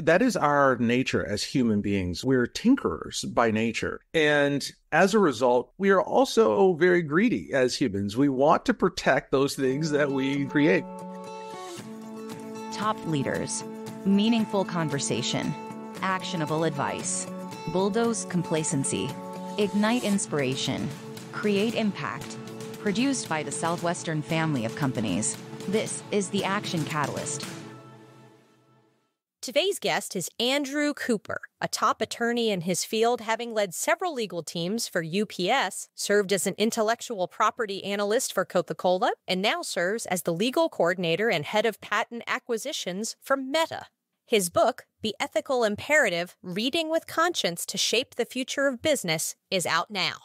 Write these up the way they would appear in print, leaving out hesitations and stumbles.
That is our nature as human beings. We're tinkerers by nature. And as a result, we are also very greedy as humans. We want to protect those things that we create. Top leaders, meaningful conversation, actionable advice, bulldoze complacency, ignite inspiration, create impact. Produced by the Southwestern family of companies. This is the Action Catalyst. Today's guest is Andrew Cooper, a top attorney in his field, having led several legal teams for UPS, served as an intellectual property analyst for Coca-Cola, and now serves as the legal coordinator and head of patent acquisitions for Meta. His book, The Ethical Imperative: Reading with Conscience to Shape the Future of Business, is out now.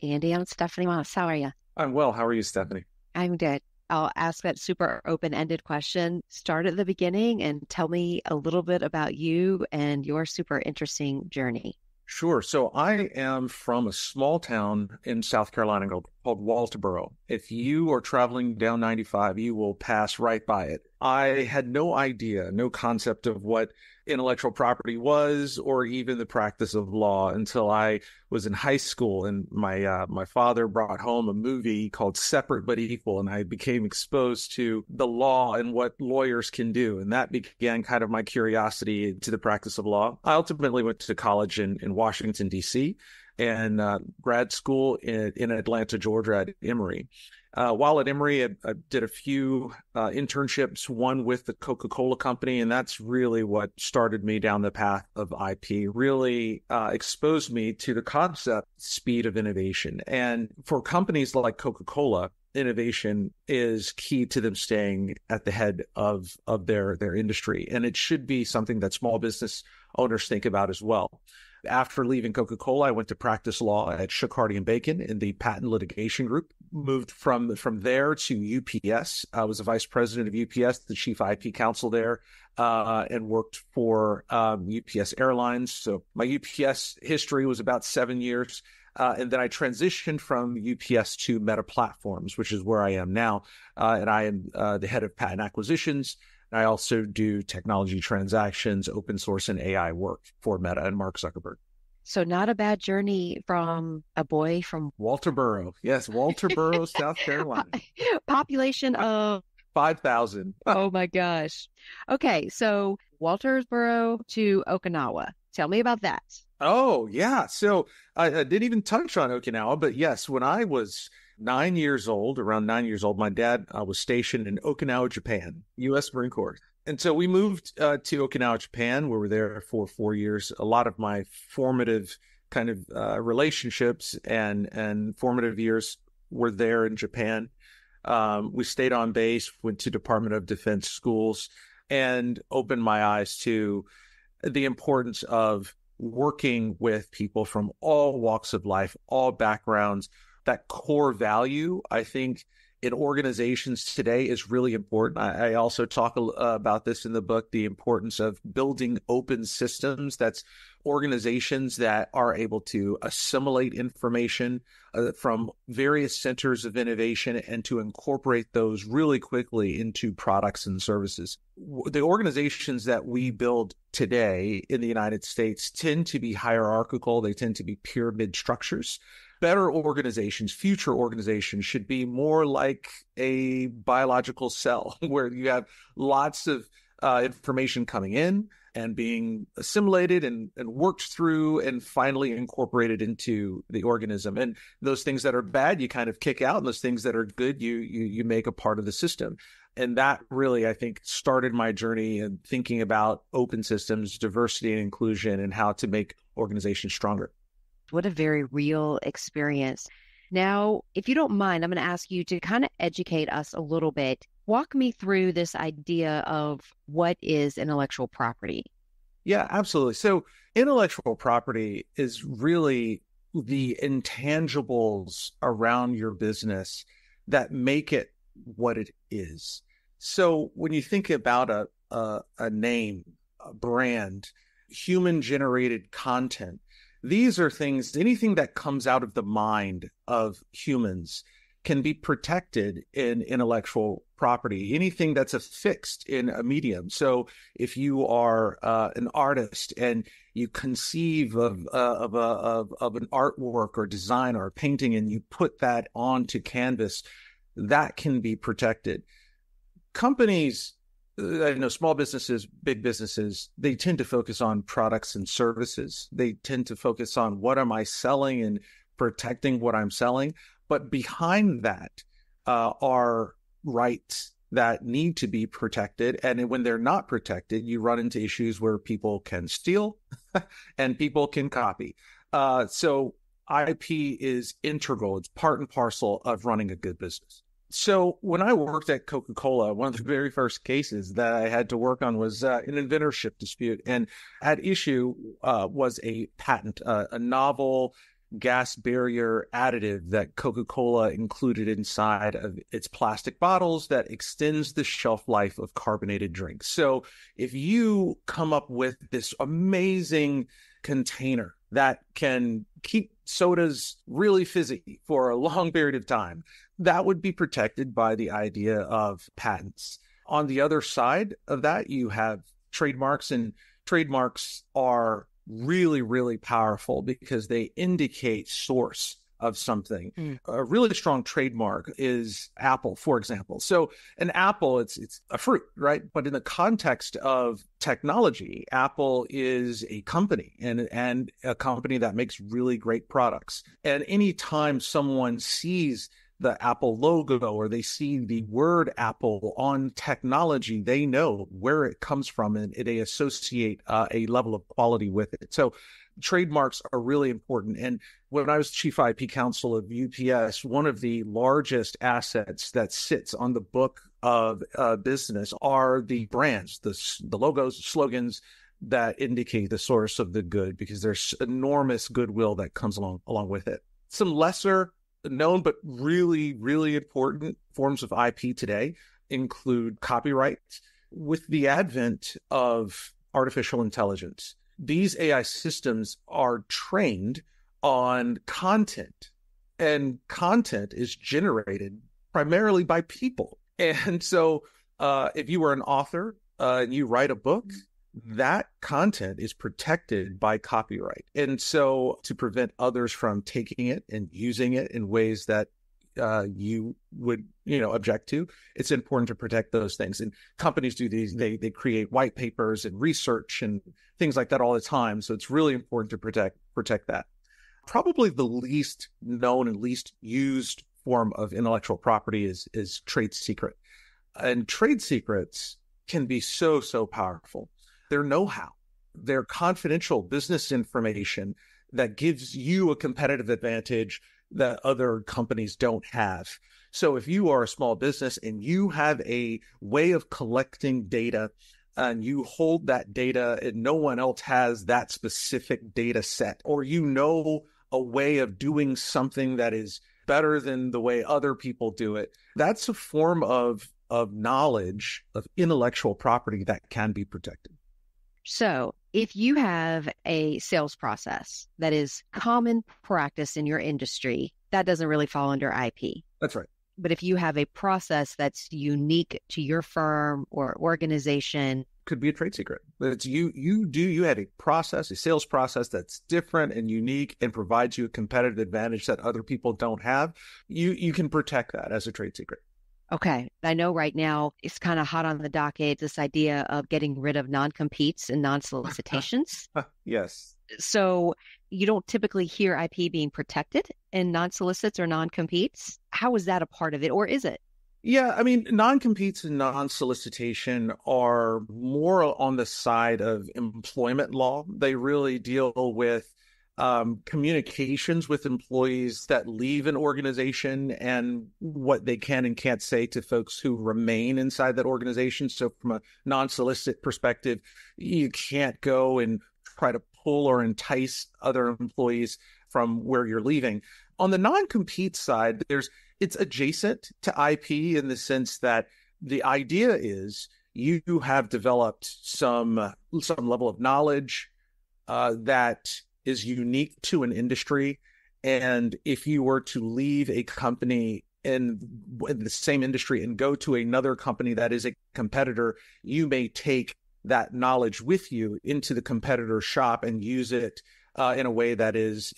Andy, I'm Stephanie Moss. How are you? I'm well. How are you, Stephanie? I'm good. I'll ask that super open-ended question. Start at the beginning and tell me a little bit about you and your super interesting journey. Sure. So I am from a small town in South Carolina called Walterboro. If you are traveling down 95, you will pass right by it. I had no idea, no concept of what intellectual property was or even the practice of law until I was in high school, and my father brought home a movie called Separate but Equal, and I became exposed to the law and what lawyers can do, and that began kind of my curiosity to the practice of law. I ultimately went to college in Washington, D.C., and grad school in Atlanta, Georgia at Emory. While at Emory, I did a few internships, one with the Coca-Cola company, and that's really what started me down the path of IP, really exposed me to the concept, speed of innovation. And for companies like Coca-Cola, innovation is key to them staying at the head of their industry. And it should be something that small business owners think about as well. After leaving Coca-Cola, I went to practice law at Shook, Hardy & Bacon in the patent litigation group. Moved from there to UPS. I was a vice president of UPS, the chief IP counsel there, and worked for UPS Airlines. So my UPS history was about 7 years. And then I transitioned from UPS to Meta Platforms, which is where I am now. And I am the head of patent acquisitions. I also do technology transactions, open source, and AI work for Meta and Mark Zuckerberg. So not a bad journey from a boy from Walterboro. Yes, Walterboro, South Carolina. Population of 5,000. Oh my gosh. Okay, so Walterboro to Okinawa. Tell me about that. Oh, yeah. So I didn't even touch on Okinawa, but yes, when I was around 9 years old, my dad was stationed in Okinawa, Japan, U.S. Marine Corps. And so we moved to Okinawa, Japan. We were there for 4 years. A lot of my formative kind of relationships and formative years were there in Japan. We stayed on base, went to Department of Defense schools, and opened my eyes to the importance of working with people from all walks of life, all backgrounds. That core value, I think, in organizations today is really important. I also talk about this in the book, the importance of building open systems. That's organizations that are able to assimilate information from various centers of innovation and to incorporate those really quickly into products and services. The organizations that we build today in the United States tend to be hierarchical. They tend to be pyramid structures. Better organizations, future organizations, should be more like a biological cell where you have lots of information coming in and being assimilated and worked through and finally incorporated into the organism. And those things that are bad, you kind of kick out, and those things that are good, you make a part of the system. And that really, I think, started my journey in thinking about open systems, diversity and inclusion, and how to make organizations stronger. What a very real experience. Now, if you don't mind, I'm going to ask you to kind of educate us a little bit. Walk me through this idea of what is intellectual property. Yeah, absolutely. So intellectual property is really the intangibles around your business that make it what it is. So when you think about a name, a brand, human-generated content, these are things, anything that comes out of the mind of humans can be protected in intellectual property, anything that's affixed in a medium. So if you are an artist and you conceive of an artwork or design or a painting and you put that onto canvas, that can be protected. Companies, I know small businesses, big businesses, they tend to focus on products and services. They tend to focus on what am I selling and protecting what I'm selling. But behind that are rights that need to be protected. And when they're not protected, you run into issues where people can steal and people can copy. So IP is integral. It's part and parcel of running a good business. So when I worked at Coca-Cola, one of the very first cases that I had to work on was an inventorship dispute. And at issue was a patent, a novel gas barrier additive that Coca-Cola included inside of its plastic bottles that extends the shelf life of carbonated drinks. So if you come up with this amazing container that can keep sodas really fizzy for a long period of time, that would be protected by the idea of patents. On the other side of that, you have trademarks, and trademarks are really, really powerful because they indicate source of something. A really strong trademark is Apple, for example. So an apple, it's a fruit, right? But in the context of technology, Apple is a company and a company that makes really great products. And anytime someone sees the Apple logo or they see the word Apple on technology, they know where it comes from and they associate a level of quality with it. So trademarks are really important. And when I was chief IP counsel of UPS, one of the largest assets that sits on the book of business are the brands, the logos, slogans that indicate the source of the good, because there's enormous goodwill that comes along with it. Some lesser known but really, really important forms of IP today include copyright. With the advent of artificial intelligence, these AI systems are trained on content, and content is generated primarily by people. And so if you were an author and you write a book, that content is protected by copyright. And so to prevent others from taking it and using it in ways that you would, object to, it's important to protect those things. And companies do these, they create white papers and research and things like that all the time. So it's really important to protect that. Probably the least known and least used form of intellectual property is trade secret. And trade secrets can be so, so powerful. They're know-how. They're confidential business information that gives you a competitive advantage that other companies don't have. So if you are a small business and you have a way of collecting data and you hold that data and no one else has that specific data set, or a way of doing something that is better than the way other people do it, that's a form of knowledge, of intellectual property that can be protected. So if you have a sales process that is common practice in your industry, that doesn't really fall under IP. That's right. But if you have a process that's unique to your firm or organization, could be a trade secret. But you have a sales process that's different and unique and provides you a competitive advantage that other people don't have. You can protect that as a trade secret. Okay. I know right now it's kind of hot on the docket, this idea of getting rid of non-competes and non-solicitations. Yes. So you don't typically hear IP being protected in non-solicits or non-competes. How is that a part of it, or is it? Yeah, I mean, non-competes and non-solicitation are more on the side of employment law. They really deal with communications with employees that leave an organization and what they can and can't say to folks who remain inside that organization. So from a non-solicit perspective, you can't go and try to pull or entice other employees from where you're leaving. On the non-compete side, it's adjacent to IP in the sense that the idea is you have developed some level of knowledge that is unique to an industry. And if you were to leave a company in the same industry and go to another company that is a competitor, you may take that knowledge with you into the competitor shop and use it in a way that is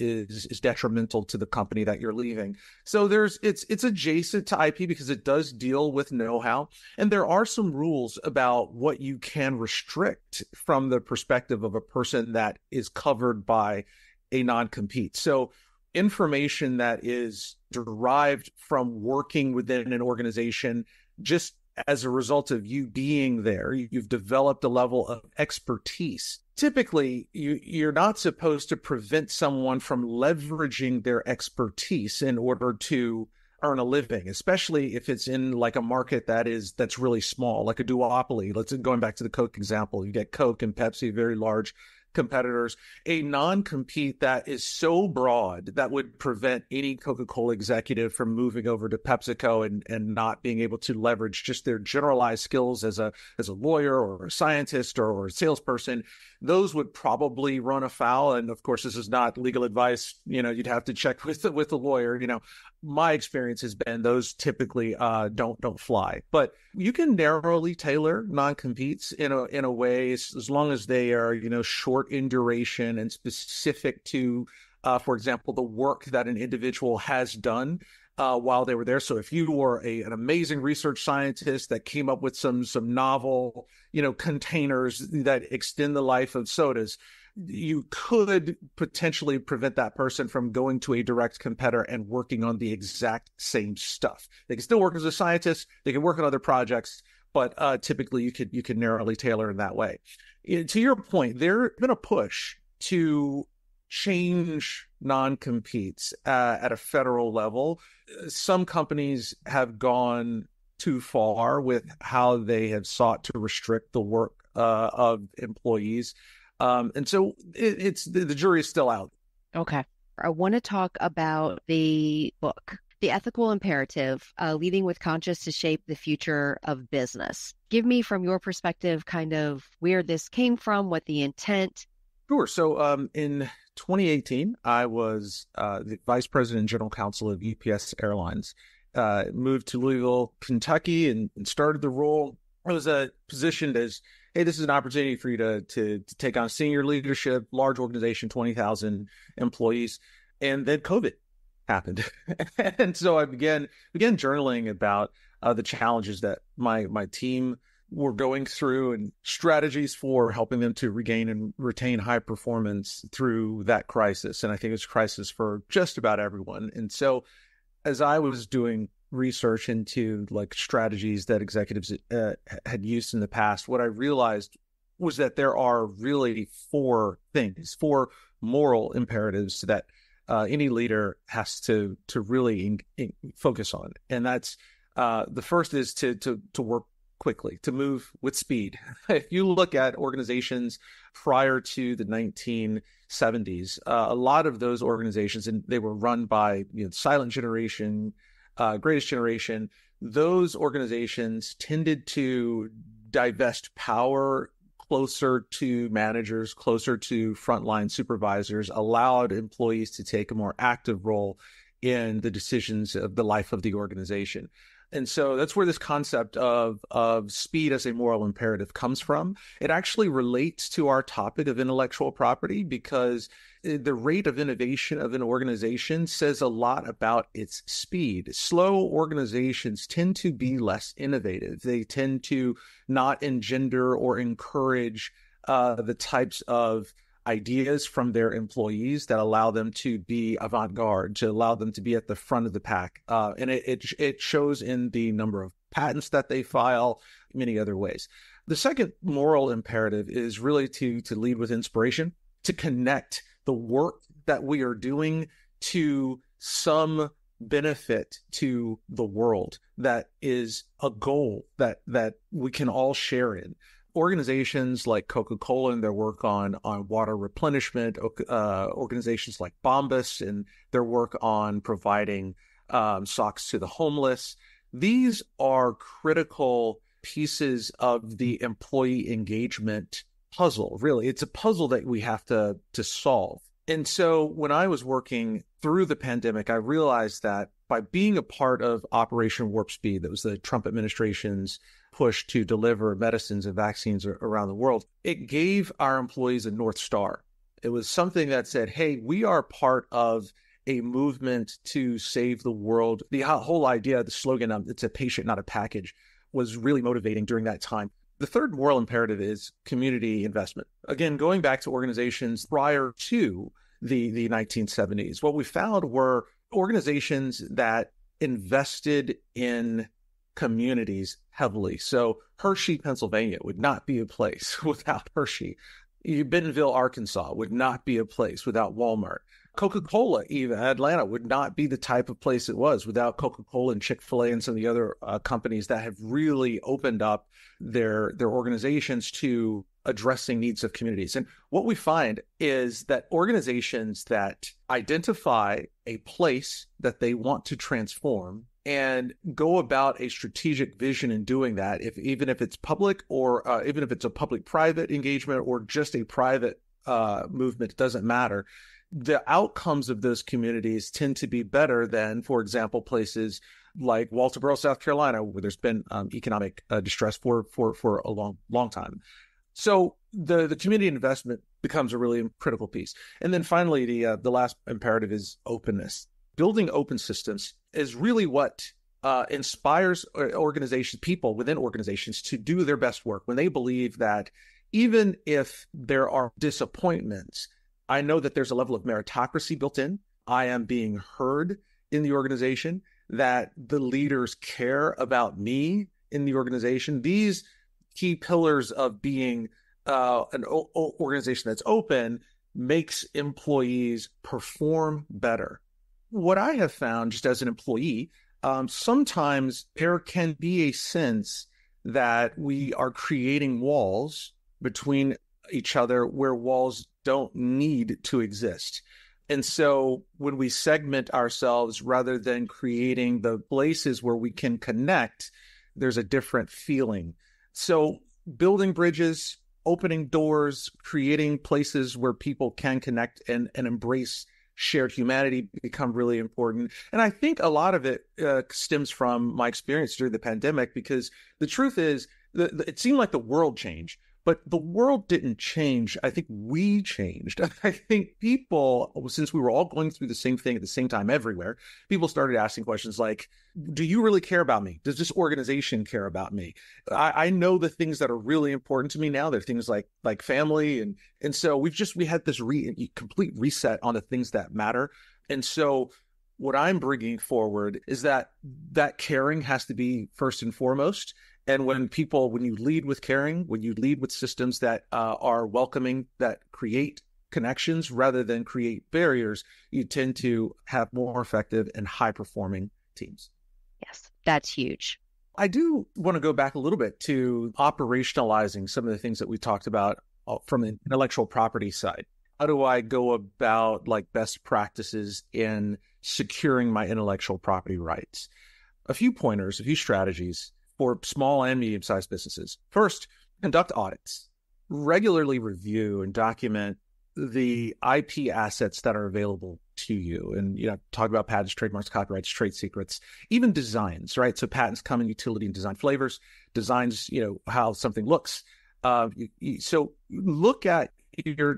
detrimental to the company that you're leaving. So it's adjacent to IP because it does deal with know-how, and there are some rules about what you can restrict from the perspective of a person that is covered by a non-compete. So information that is derived from working within an organization, just as a result of you being there, you've developed a level of expertise. Typically, you're not supposed to prevent someone from leveraging their expertise in order to earn a living, especially if it's in like a market that's really small, like a duopoly. Going back to the Coke example, you get Coke and Pepsi, very large competitors. A non-compete that is so broad that would prevent any Coca-Cola executive from moving over to PepsiCo and not being able to leverage just their generalized skills as a lawyer or a scientist or a salesperson. Those would probably run afoul. And of course, this is not legal advice. You'd have to check with the lawyer. My experience has been those typically don't fly. But you can narrowly tailor non-competes in a way as long as they are short in duration and specific to, for example, the work that an individual has done while they were there. So if you were an amazing research scientist that came up with some novel containers that extend the life of sodas, you could potentially prevent that person from going to a direct competitor and working on the exact same stuff. They can still work as a scientist. They can work on other projects, but typically you could narrowly tailor in that way. To your point, there's been a push to change non-competes at a federal level. Some companies have gone too far with how they have sought to restrict the work of employees. And so the jury is still out. Okay. I want to talk about the book, The Ethical Imperative, Leading with Conscience to Shape the Future of Business. Give me, from your perspective, kind of where this came from, what the intent. Sure. So in 2018, I was the vice president and general counsel of UPS Airlines. Moved to Louisville, Kentucky, and started the role. I was positioned as, hey, this is an opportunity for you to take on senior leadership, large organization, 20,000 employees. And then COVID happened. And so I began journaling about the challenges that my team were going through and strategies for helping them to regain and retain high performance through that crisis. And I think it's a crisis for just about everyone. And so as I was doing research into like strategies that executives had used in the past, what I realized was that there are really four moral imperatives that any leader has to really focus on. And that's the first is to work quickly, to move with speed. If you look at organizations prior to the 1970s, a lot of those organizations, and they were run by silent generation, greatest generation, those organizations tended to divest power closer to managers, closer to frontline supervisors, allowed employees to take a more active role in the decisions of the life of the organization. And so that's where this concept of speed as a moral imperative comes from. It actually relates to our topic of intellectual property because the rate of innovation of an organization says a lot about its speed. Slow organizations tend to be less innovative. They tend to not engender or encourage the types of ideas from their employees that allow them to be avant-garde, to allow them to be at the front of the pack. And it shows in the number of patents that they file, many other ways. The second moral imperative is really to lead with inspiration, to connect the work that we are doing to some benefit to the world that is a goal that we can all share in. Organizations like Coca-Cola and their work on water replenishment, organizations like Bombas and their work on providing socks to the homeless. These are critical pieces of the employee engagement puzzle. Really, it's a puzzle that we have to solve. And so when I was working through the pandemic, I realized that by being a part of Operation Warp Speed, that was the Trump administration's push to deliver medicines and vaccines around the world, it gave our employees a North Star. It was something that said, hey, we are part of a movement to save the world. The whole idea, the slogan, it's a patient, not a package, was really motivating during that time. The third moral imperative is community investment. Again, going back to organizations prior to the 1970s, what we found were organizations that invested in communities heavily. So Hershey, Pennsylvania would not be a place without Hershey. Bentonville, Arkansas would not be a place without Walmart. Coca-Cola, even Atlanta, would not be the type of place it was without Coca-Cola and Chick-fil-A and some of the other companies that have really opened up their organizations to addressing needs of communities. And what we find is that organizations that identify a place that they want to transform and go about a strategic vision in doing that, even if it's public or even if it's a public-private engagement or just a private movement, it doesn't matter. The outcomes of those communities tend to be better than, for example, places like Walterboro, South Carolina, where there's been economic distress for a long time. So the community investment becomes a really critical piece. And then finally, the last imperative is openness. Building open systems is really what inspires organizations, people within organizations, to do their best work when they believe that even if there are disappointments, I know that there's a level of meritocracy built in. I am being heard in the organization, that the leaders care about me in the organization. These key pillars of being an organization that's open makes employees perform better. What I have found just as an employee, sometimes there can be a sense that we are creating walls between each other where walls don't need to exist. And so when we segment ourselves rather than creating the places where we can connect, there's a different feeling. So building bridges, opening doors, creating places where people can connect and embrace shared humanity become really important. And I think a lot of it stems from my experience during the pandemic, because the truth is, it seemed like the world changed. But the world didn't change. I think we changed. I think people, since we were all going through the same thing at the same time everywhere, people started asking questions like, do you really care about me? Does this organization care about me? I know the things that are really important to me now. They're things like family. And so we had this complete reset on the things that matter. And so what I'm bringing forward is that caring has to be first and foremost. And when you lead with caring, when you lead with systems that are welcoming, that create connections rather than create barriers, you tend to have more effective and high-performing teams. Yes, that's huge. I do want to go back a little bit to operationalizing some of the things that we talked about from an intellectual property side. How do I go about best practices in securing my intellectual property rights? A few pointers, a few strategies for small and medium-sized businesses. First, conduct audits. Regularly review and document the IP assets that are available to you. And, talk about patents, trademarks, copyrights, trade secrets, even designs, right? So patents come in utility and design flavors, designs, how something looks. So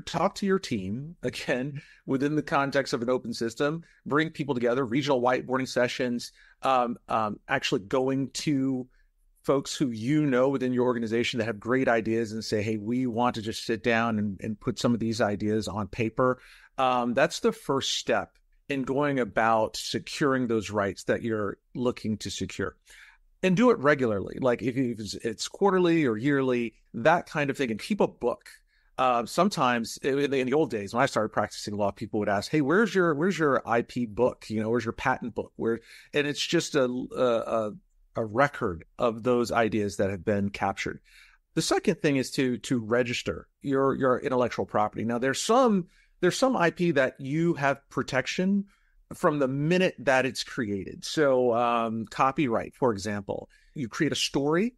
talk to your team, again, within the context of an open system, bring people together, regional whiteboarding sessions, actually going to folks who within your organization that have great ideas and say, hey, we want to just sit down and put some of these ideas on paper. That's the first step in going about securing those rights that you're looking to secure. And do it regularly, like if it's quarterly or yearly, that kind of thing, and keep a book. Sometimes in the old days, when I started practicing law, people would ask, hey, where's your IP book? Where's your patent book? And it's just a record of those ideas that have been captured. The second thing is to register your intellectual property. Now, there's some IP that you have protection from the minute that it's created. So copyright, for example, you create a story,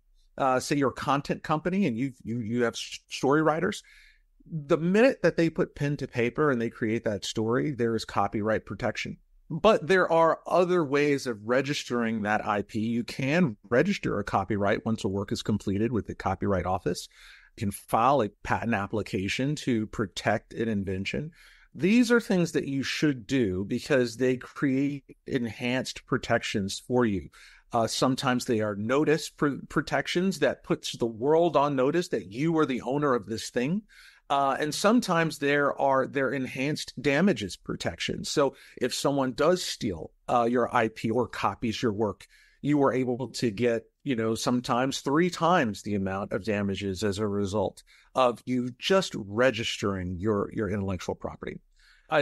say you're a content company and you have story writers. The minute that they put pen to paper and they create that story, there is copyright protection. But there are other ways of registering that IP. You can register a copyright once a work is completed with the Copyright Office. You can file a patent application to protect an invention. These are things that you should do because they create enhanced protections for you. Sometimes they are notice protections that puts the world on notice that you are the owner of this thing. And sometimes they're enhanced damages protections. So if someone does steal your IP or copies your work, you are able to get, sometimes 3 times the amount of damages as a result of you just registering your intellectual property.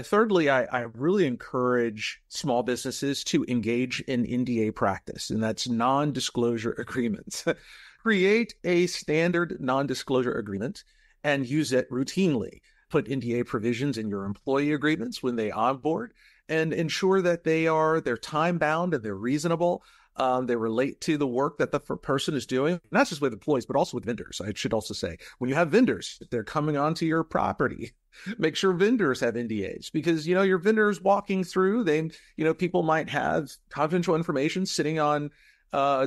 Thirdly, I really encourage small businesses to engage in NDA practice, and that's non-disclosure agreements. Create a standard non-disclosure agreement and use it routinely. Put NDA provisions in your employee agreements when they onboard and ensure that they're time-bound and they're reasonable. They relate to the work that the person is doing, not just with employees, but also with vendors. I should also say, when you have vendors, they're coming onto your property, make sure vendors have NDAs because, your vendors walking through, people might have confidential information sitting on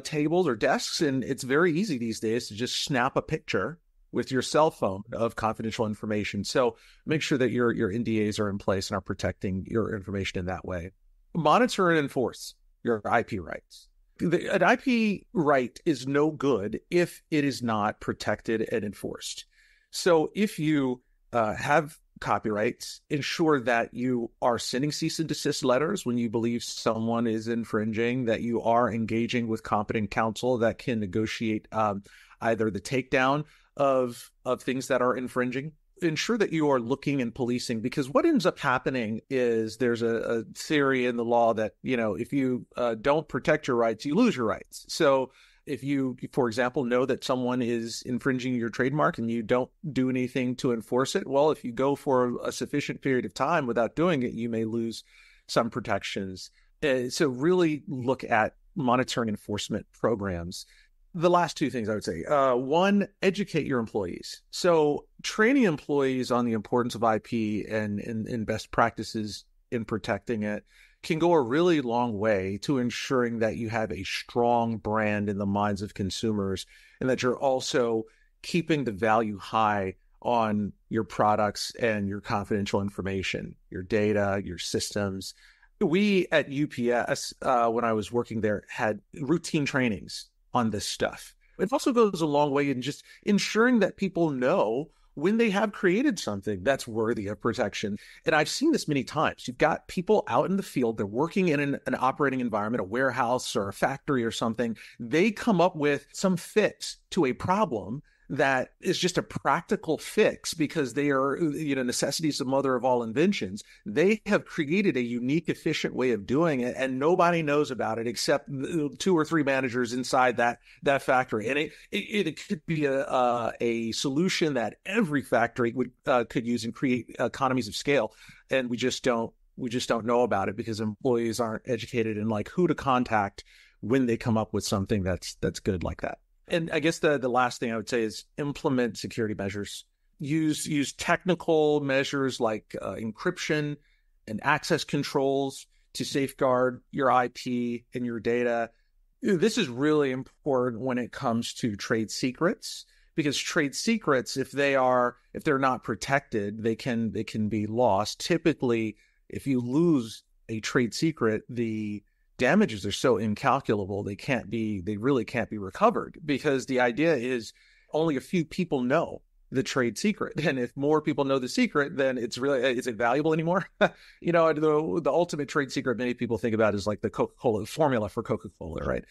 tables or desks. And it's very easy these days to just snap a picture with your cell phone of confidential information. So make sure that your NDAs are in place and are protecting your information in that way. Monitor and enforce your IP rights. An IP right is no good if it is not protected and enforced. So if you have copyrights, ensure that you are sending cease and desist letters when you believe someone is infringing, that you are engaging with competent counsel that can negotiate either the takedown of things that are infringing. Ensure that you are looking and policing, because what ends up happening is there's a theory in the law that, if you don't protect your rights, you lose your rights. So if you, for example, know that someone is infringing your trademark and you don't do anything to enforce it, well, if you go for a sufficient period of time without doing it, you may lose some protections. So really look at monitoring enforcement programs. The last 2 things I would say. 1, educate your employees. So training employees on the importance of IP and best practices in protecting it can go a really long way to ensuring that you have a strong brand in the minds of consumers and that you're also keeping the value high on your products and your confidential information, your data, your systems. We at UPS, when I was working there, had routine trainings on this stuff. It also goes a long way in just ensuring that people know when they have created something that's worthy of protection. And I've seen this many times. You've got people out in the field, they're working in an operating environment, a warehouse or a factory or something. They come up with some fix to a problem that is just a practical fix because they are, necessity is the mother of all inventions. They have created a unique, efficient way of doing it, and nobody knows about it except 2 or 3 managers inside that factory. And it could be a solution that every factory could use and create economies of scale. And we just don't know about it because employees aren't educated in who to contact when they come up with something that's good like that. And I guess the last thing I would say is implement security measures. Use technical measures like encryption and access controls to safeguard your IP and your data. This is really important when it comes to trade secrets, because trade secrets, if they're not protected, they can be lost. Typically, if you lose a trade secret, the damages are so incalculable, they really can't be recovered, because the idea is only a few people know the trade secret. And if more people know the secret, then is it valuable anymore? The ultimate trade secret many people think about is like the Coca-Cola formula for Coca-Cola, right?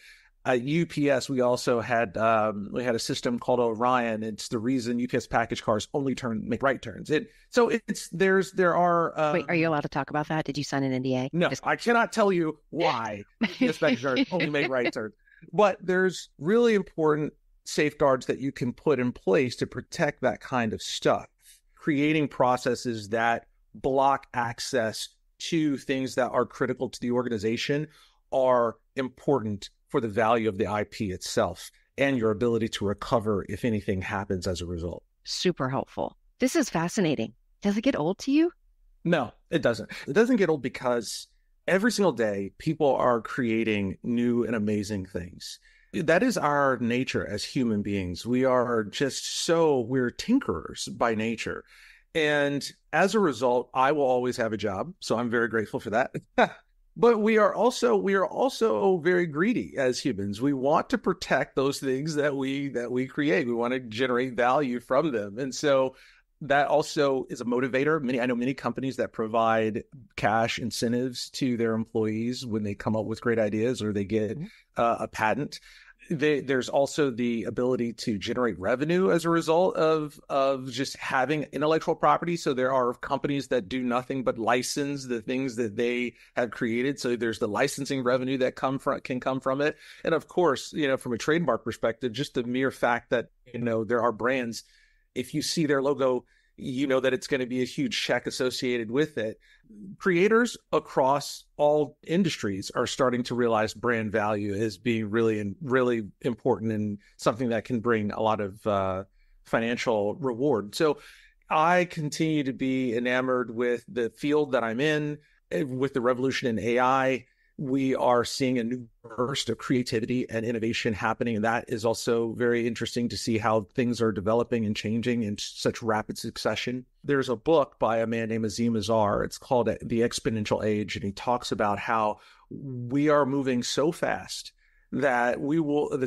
At UPS, we also had a system called Orion. It's the reason UPS package cars only make right turns. Wait, are you allowed to talk about that? Did you sign an NDA? No, I cannot tell you why UPS package cars only make right turns. But there's really important safeguards that you can put in place to protect that kind of stuff. Creating processes that block access to things that are critical to the organization are important for the value of the IP itself and your ability to recover if anything happens as a result. Super helpful. This is fascinating. Does it get old to you? No, it doesn't. It doesn't get old because Every single day, people are creating new and amazing things. That is our nature as human beings. We're tinkerers by nature. And as a result, I will always have a job. So I'm very grateful for that. But we are also very greedy as humans. We want to protect those things that we create. We want to generate value from them. And so that also is a motivator. I know many companies that provide cash incentives to their employees when they come up with great ideas or they get a patent. There's also the ability to generate revenue as a result of just having intellectual property. So there are companies that do nothing but license the things that they have created. So there's the licensing revenue that can come from it. And of course, from a trademark perspective, just the mere fact that, there are brands, if you see their logo, you know that it's going to be a huge check associated with it. Creators across all industries are starting to realize brand value as being really important and something that can bring a lot of financial reward. So I continue to be enamored with the field that I'm in. With the revolution in AI, we are seeing a new burst of creativity and innovation happening. And that is also very interesting to see how things are developing and changing in such rapid succession. There's a book by a man named Azim Azar. It's called The Exponential Age. And he talks about how we are moving so fast that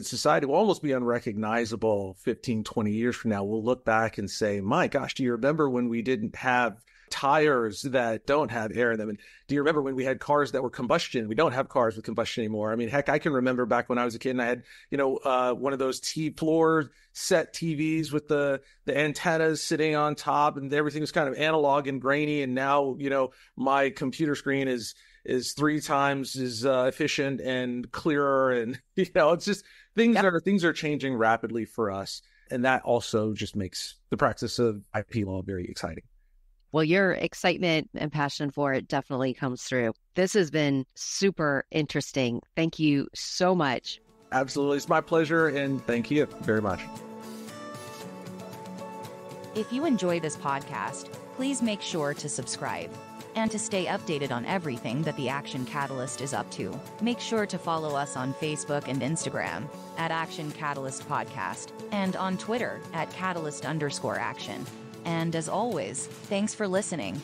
society will almost be unrecognizable 15, 20 years from now. We'll look back and say, my gosh, do you remember when we didn't have tires that don't have air in them? And do you remember when we had cars that were combustion? We don't have cars with combustion anymore. I mean, heck, I can remember back when I was a kid and I had, one of those floor set TVs with the antennas sitting on top and everything was kind of analog and grainy. And now, my computer screen is 3 times as efficient and clearer. And, it's just things are changing rapidly for us. And that also just makes the practice of IP law very exciting. Well, your excitement and passion for it definitely comes through. This has been super interesting. Thank you so much. Absolutely. It's my pleasure. And thank you very much. If you enjoy this podcast, please make sure to subscribe. And to stay updated on everything that the Action Catalyst is up to, make sure to follow us on Facebook and Instagram at Action Catalyst Podcast and on Twitter at Catalyst_Action. And as always, thanks for listening.